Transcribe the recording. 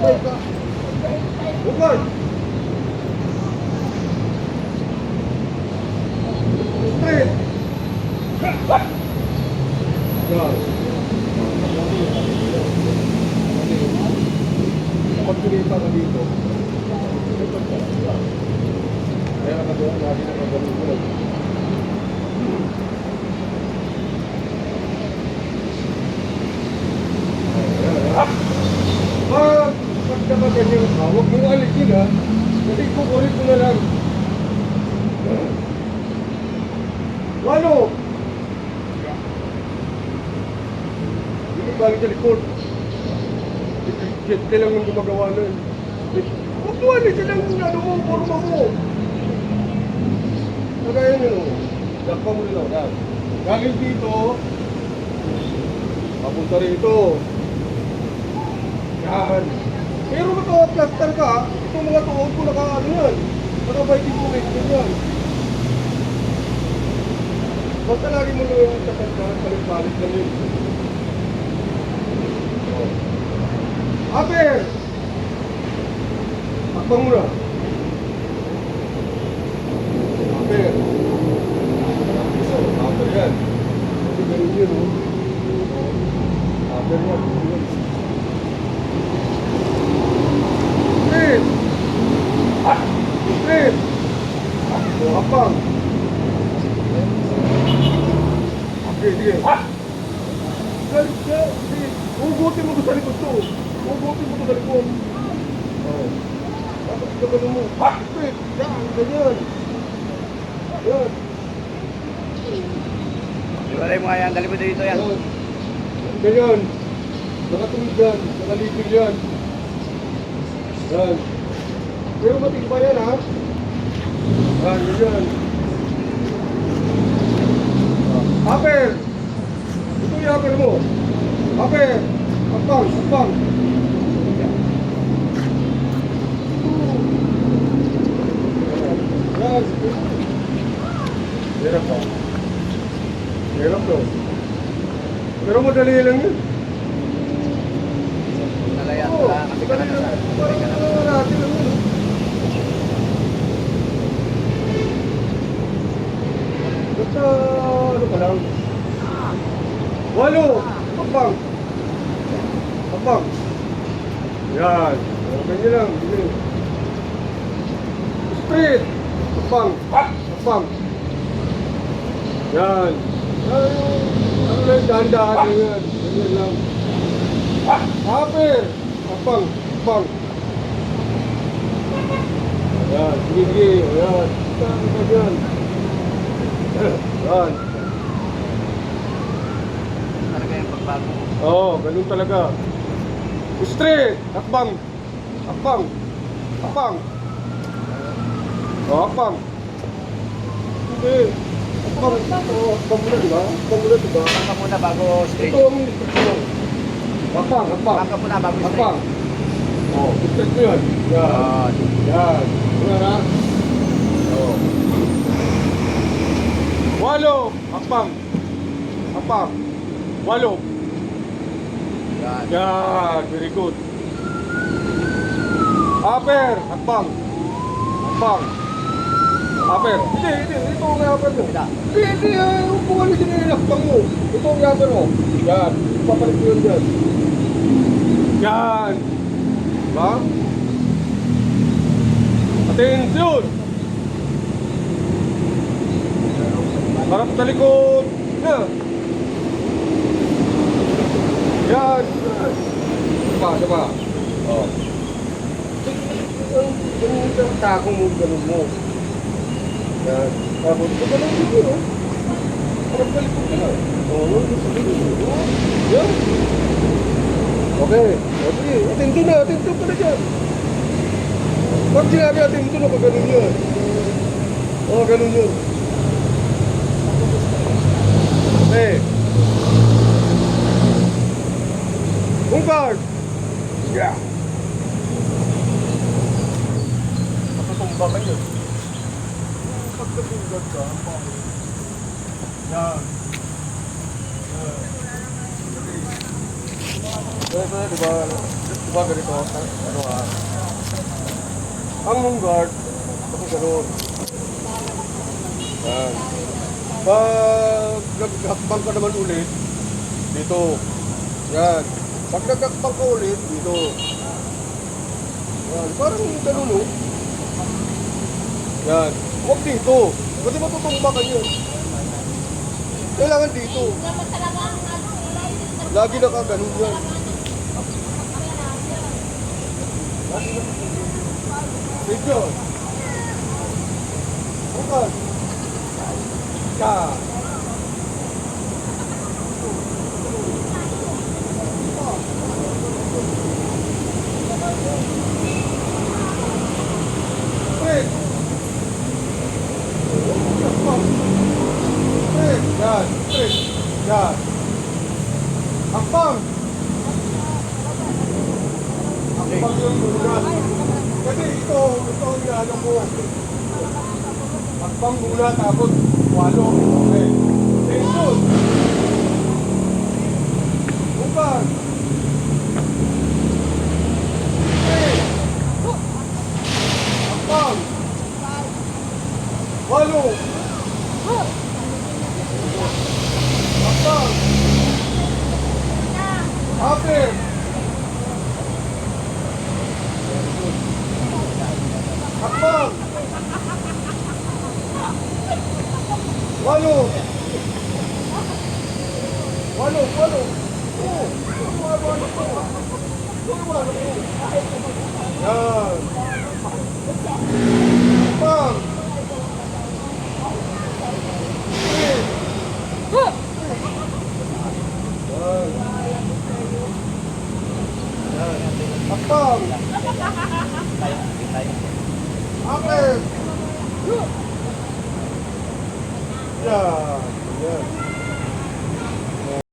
Matibay ka. Bukod. Straight. Yan. Pagpilita ka dito. Kaya nakagawa, lagi nakagawa ko. Pagka ba ganyan ka, huwag mong alisin ha. Kasi kukulit mo na lang. Walo! Hindi balik sa likod. Jet lang yung gumagawa nun. Huwag mo alisin lang yung ano mo, forma mo. Kagaya nyo no. Dakpa mo nila. Yan. Galing dito. Papunta rito. Yan. Pero naka-plaster ka, itong mga tuhod ko naka-ano yan. Naka-biting mo yan. Basta lagi mo lang yung tatagdahan, balik-balik lang yun. Aper! Takbang mo na. Aper. Aper yan. Kasi ganun yun, oh. Aper yan. Straight! Straight! Kapang! Okay, sige. Galit ka! Hugutin mo to sa likod to. Hugutin mo to sa likod. Tapos gagano mo. Straight! Yan! Ganyan! Yan! Iwalay mo nga yan. Dali mo dito yan. Ganyan! Nakatuwid yan. Nakalipig yan. Yan. Pero matibay yan ha. Yan, yan. Aper! Ito yung aper mo. Aper! Akbang, akbang. Yan. Hirap ba? Hirap daw. Pero madali lang yun. Nalayan. Oo, Kasi ka na madali lang. sa... Parang natin lang yun. Basta ano pa lang. Walo! Akbang! Akbang! Yan. Ganyan lang. Ganyan. Straight! Akbang! Akbang! Yan. Ano lang, dahan-dahan lang yan. Ganyan lang. Aper! Akbang! Akbang! Yan. Sige, sige. Yan. Yan. Yan. Talaga yung pagbago. Oo, ganun talaga. Straight! Akbang! Akbang! Akbang! Oo, akbang! Hindi. Akbang! Oo, akbang muna, diba? Akbang muna, diba? Bangka muna bago straight. Ito ang instruction. Akbang! Akbang! Bangka muna bago straight. Akbang! Oo, straight mo yun. Yan. Yan. Yan, ha? Oo. Walo! Akbang! Akbang! Walo! Yan. Yan, very good. Aper, akbang. Akbang. Aper. Hindi. Ito ang aper mo. Hindi. Kung ano din yung akbang mo. Ito ang aper mo. Yan. Papalit mo yun dyan. Yan. Diba? Attention. Harap sa likod. Yan. Yan. Diba? Oh. Yung takong mo, ganun mo. Yan. Tapos, ganun mo yun, oh. Harap sa likod ka lang. Oo, yan. Okay. Okay. Atento ka na dyan. Pag sinabi atento na, pag ganun yun. Oo, ganun yun. Okay. Bungkard! Yeah! Matutumba ka yun. Pagkatungkad ka, yan. Diba? Diba ganito? Ano ang home guard, tapos gano'n. Yan. Pag naghakbang ka naman ulit, dito. Yan. Pag naghakbang ka ulit, dito. Yan. Parang gano'n, no? Yan. Huwag dito. Kasi matutumba ka yun. Kailangan dito. Lagi na ka ganun yan. Dito. Bukan. Ka. Wait. Yan. Yan. Akbang. Akbang yung muna. Kasi ito ang inaano mo. Akbang muna tapos walo. Okay. Tension. Bukan. Okay. Akbang. Walo. Akbang. After. Akbang. Walo. Walo. Oh. Walo. Yan. Akbang. Akbang. Akbang. Yan. Yan.